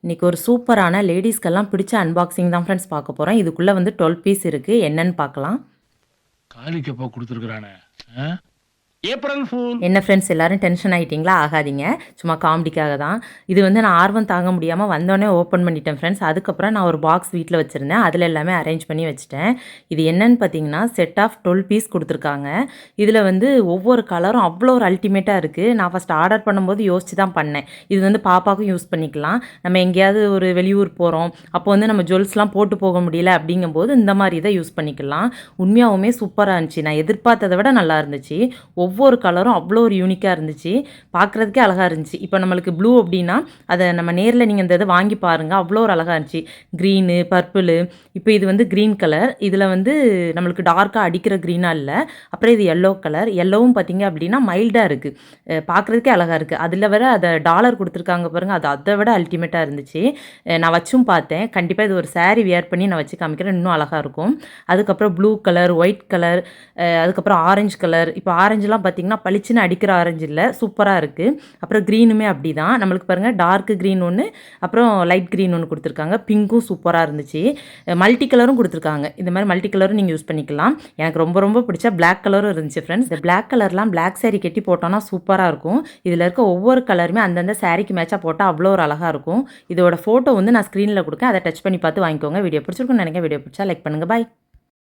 இன்றைக்கி ஒரு சூப்பரான லேடிஸ்க்கெல்லாம் பிடிச்ச அன்பாக்சிங் தான் ஃப்ரெண்ட்ஸ் பார்க்க போகிறோம். இதுக்குள்ளே வந்து 12 பீஸ் இருக்குது. என்னன்னு பார்க்கலாம். காளிக்கப்பா கொடுத்துருக்குறானே. April fool. என்ன ஃப்ரெண்ட்ஸ் எல்லாரும் டென்ஷன் ஆகிட்டிங்களா? ஆகாதீங்க, சும்மா காமெடிக்காக தான். இது வந்து நான் ஆர்வம் தாங்க முடியாமல் வந்தோடனே ஓப்பன் பண்ணிட்டேன் ஃப்ரெண்ட்ஸ். அதுக்கப்புறம் நான் ஒரு பாக்ஸ் வீட்டில் வச்சுருந்தேன், அதில் எல்லாமே அரேஞ்ச் பண்ணி வச்சுட்டேன். இது என்னன்னு பார்த்தீங்கன்னா செட் ஆஃப் 12 பீஸ் கொடுத்துருக்காங்க. இதில் வந்து ஒவ்வொரு கலரும் அவ்வளோ ஒரு அல்டிமேட்டாக இருக்குது. நான் ஃபஸ்ட் ஆர்டர் பண்ணும்போது யோசிச்சு தான் பண்ணேன். இது வந்து பாப்பாவுக்கும் யூஸ் பண்ணிக்கலாம். நம்ம எங்கேயாவது ஒரு வெளியூர் போகிறோம், அப்போ வந்து நம்ம ஜுவல்ஸ்லாம் போட்டு போக முடியல அப்படிங்கும்போது இந்த மாதிரி இதை யூஸ் பண்ணிக்கலாம். உண்மையாகவுமே சூப்பராக இருந்துச்சு. நான் எதிர்பார்த்ததை விட நல்லா இருந்துச்சு. ஒவ்வொரு கலரும் அவ்வளோ ஒரு யூனிக்காக இருந்துச்சு, பார்க்குறதுக்கே அழகாக இருந்துச்சு. இப்போ நம்மளுக்கு ப்ளூ அப்படின்னா அதை நம்ம நேரில் நீங்கள் இந்த இதை வாங்கி பாருங்கள், அவ்வளோ ஒரு அழகாக இருந்துச்சு. க்ரீனு, பர்பிளு, இப்போ இது வந்து க்ரீன் கலர். இதில் வந்து நம்மளுக்கு டார்க்காக அடிக்கிற க்ரீனாக இல்லை. அப்புறம் இது எல்லோ கலர். எல்லோவும் பார்த்தீங்க அப்படின்னா மைல்டாக இருக்குது, பார்க்குறதுக்கே அழகாக இருக்குது. அதில் வர அதை டாலர் கொடுத்துருக்காங்க பாருங்கள், அது அதை விட அல்டிமேட்டாக இருந்துச்சு. நான் வச்சும் பார்த்தேன். கண்டிப்பாக இது ஒரு சாரீ வியர் பண்ணி நான் வச்சு காமிக்கிறேன், இன்னும் அழகாக இருக்கும். அதுக்கப்புறம் ப்ளூ கலர், ஒயிட் கலர், அதுக்கப்புறம் ஆரஞ்சு கலர். இப்போ ஆரஞ்சுலாம் பார்த்தீங்கன்னா பளிச்சுன்னு அடிக்கிற ஆரஞ்சு இல்லை, சூப்பராக இருக்குது. அப்புறம் க்ரீனுமே அப்படி தான். நம்மளுக்கு பாருங்கள் டார்க் க்ரீன் ஒன்று, அப்புறம் லைட் க்ரீன் ஒன்று கொடுத்துருக்காங்க. பிங்க்கும் சூப்பராக இருந்துச்சு. மல்டி கலரும் கொடுத்துருக்காங்க. இந்த மாதிரி மல்டி கலரும் நீங்கள் யூஸ் பண்ணிக்கலாம். எனக்கு ரொம்ப ரொம்ப பிடிச்ச பிளாக் கலரும் இருந்துச்சு ஃப்ரெண்ட்ஸ். இந்த பிளாக் கலர்லாம் பிளாக் சாரீ கட்டி போட்டோன்னா சூப்பராக இருக்கும். இதில் இருக்க ஒவ்வொரு கலருமே அந்தந்த சாரீக்கு மேட்சாக போட்டால் அவ்வளோ ஒரு அழகாக இருக்கும். இதோட ஃபோட்டோ வந்து நான் ஸ்க்ரீனில் கொடுக்கேன், அதை டச் பண்ணி பார்த்து வாங்கிக்கோங்க. வீடியோ பிடிச்சிருக்குன்னு நினைக்கிறேன். வீடியோ பிடிச்சா லைக் பண்ணுங்கள். பாய்.